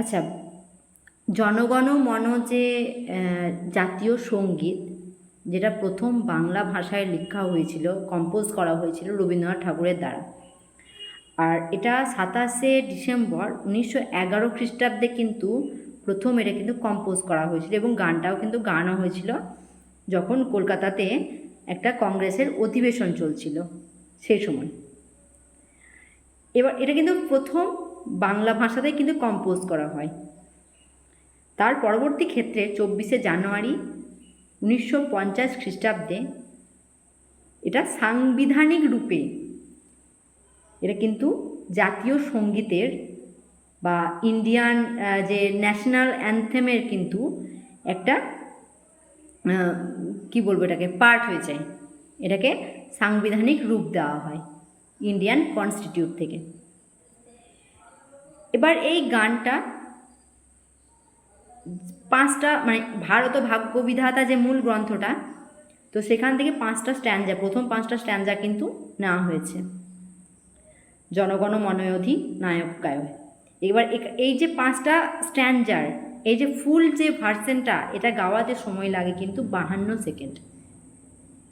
আচ্ছা, জনগণ মন যে জাতীয় সঙ্গীত, যেটা প্রথম বাংলা ভাষায় লেখা হয়েছিল, কম্পোজ করা হয়েছিল রবীন্দ্রনাথ ঠাকুরের দ্বারা। আর এটা 27শে ডিসেম্বর 1911 খ্রিস্টাব্দে কিন্তু প্রথম এটা কিন্তু কম্পোজ করা হয়েছিল, এবং গানটাও কিন্তু গানো হয়েছিল যখন কলকাতাতে একটা কংগ্রেসের অধিবেশন চলছিল সেই সময়। এবার এটা কিন্তু প্রথম বাংলা ভাষাতেই কিন্তু কম্পোজ করা হয়। তার পরবর্তী ক্ষেত্রে 24শে জানুয়ারি 1950 খ্রিস্টাব্দে এটা সাংবিধানিক রূপে এটা কিন্তু জাতীয় সঙ্গীতের বা ইন্ডিয়ান যে ন্যাশনাল অ্যানথেমের কিন্তু একটা কি বলবো, এটাকে পার্ট হয়ে যায়। এটাকে সাংবিধানিক রূপ দেওয়া হয় ইন্ডিয়ান কনস্টিটিউট থেকে। এবার এই গানটা পাঁচটা, মানে ভারত ও ভাগ্য বিধাতা যে মূল গ্রন্থটা, তো সেখান থেকে পাঁচটা স্ট্যান্জা, প্রথম পাঁচটা স্ট্যান্জা কিন্তু নেওয়া হয়েছে। জনগণ মনয়োধি নায়ক গায়ক। এবার এই যে পাঁচটা স্ট্যান্জার, এই যে ফুল যে ভার্সেনটা, এটা গাওয়াতে সময় লাগে কিন্তু 52 সেকেন্ড।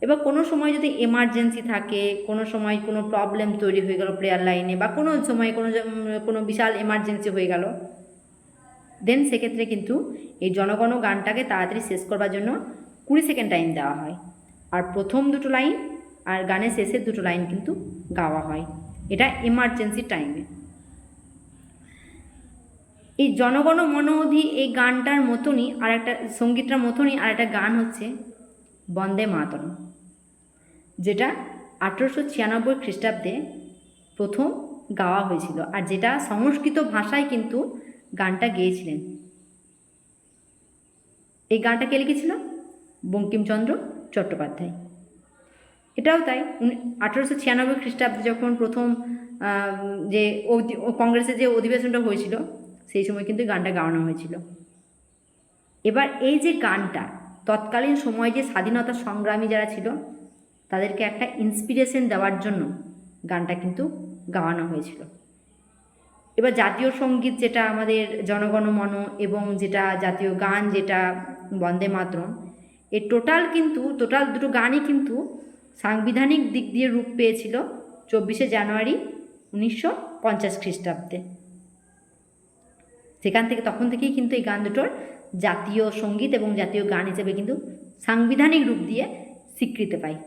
এবার কোনো সময় যদি এমার্জেন্সি থাকে, কোনো সময় কোনো প্রবলেম তৈরি হয়ে গেল প্রেয়ার লাইনে, বা কোনো সময় কোনো বিশাল এমার্জেন্সি হয়ে গেল, দেন সেক্ষেত্রে কিন্তু এই জনগণ গানটাকে তাড়াতাড়ি শেষ করবার জন্য 20 সেকেন্ড টাইম দেওয়া হয়। আর প্রথম দুটো লাইন আর গানের শেষের দুটো লাইন কিন্তু গাওয়া হয়, এটা এমার্জেন্সি টাইমে। এই জনগণ মনঅধি এই গানটার মতনই আর একটা সঙ্গীতটার মতনই আর একটা গান হচ্ছে বন্দে মাতরম, যেটা 1896 খ্রিস্টাব্দে প্রথম গাওয়া হয়েছিল, আর যেটা সংস্কৃত ভাষায় কিন্তু গানটা গেয়েছিলেন। এই গানটা কে লিখেছিল? বঙ্কিমচন্দ্র চট্টোপাধ্যায়। এটাও তাই, 1896 খ্রিস্টাব্দে যখন প্রথম যে কংগ্রেসের যে অধিবেশনটা হয়েছিল, সেই সময় কিন্তু গানটা গাওয়ানো হয়েছিল। এবার এই যে গানটা তৎকালীন সময়ে যে স্বাধীনতা সংগ্রামী যারা ছিল তাদেরকে একটা ইন্সপিরেশন দেওয়ার জন্য গানটা কিন্তু গাওয়ানো হয়েছিল। এবার জাতীয় সঙ্গীত যেটা আমাদের জনগণ মন, এবং যেটা জাতীয় গান যেটা বন্দে মাতরম, এই টোটাল দুটো গানই কিন্তু সাংবিধানিক দিক দিয়ে রূপ পেয়েছিল 24শে জানুয়ারি 1950 খ্রিস্টাব্দে। সেখান থেকে তখন থেকেই কিন্তু এই গান দুটোর জাতীয় সঙ্গীত এবং জাতীয় গান হিসেবে কিন্তু সাংবিধানিক রূপ দিয়ে স্বীকৃতি পায়।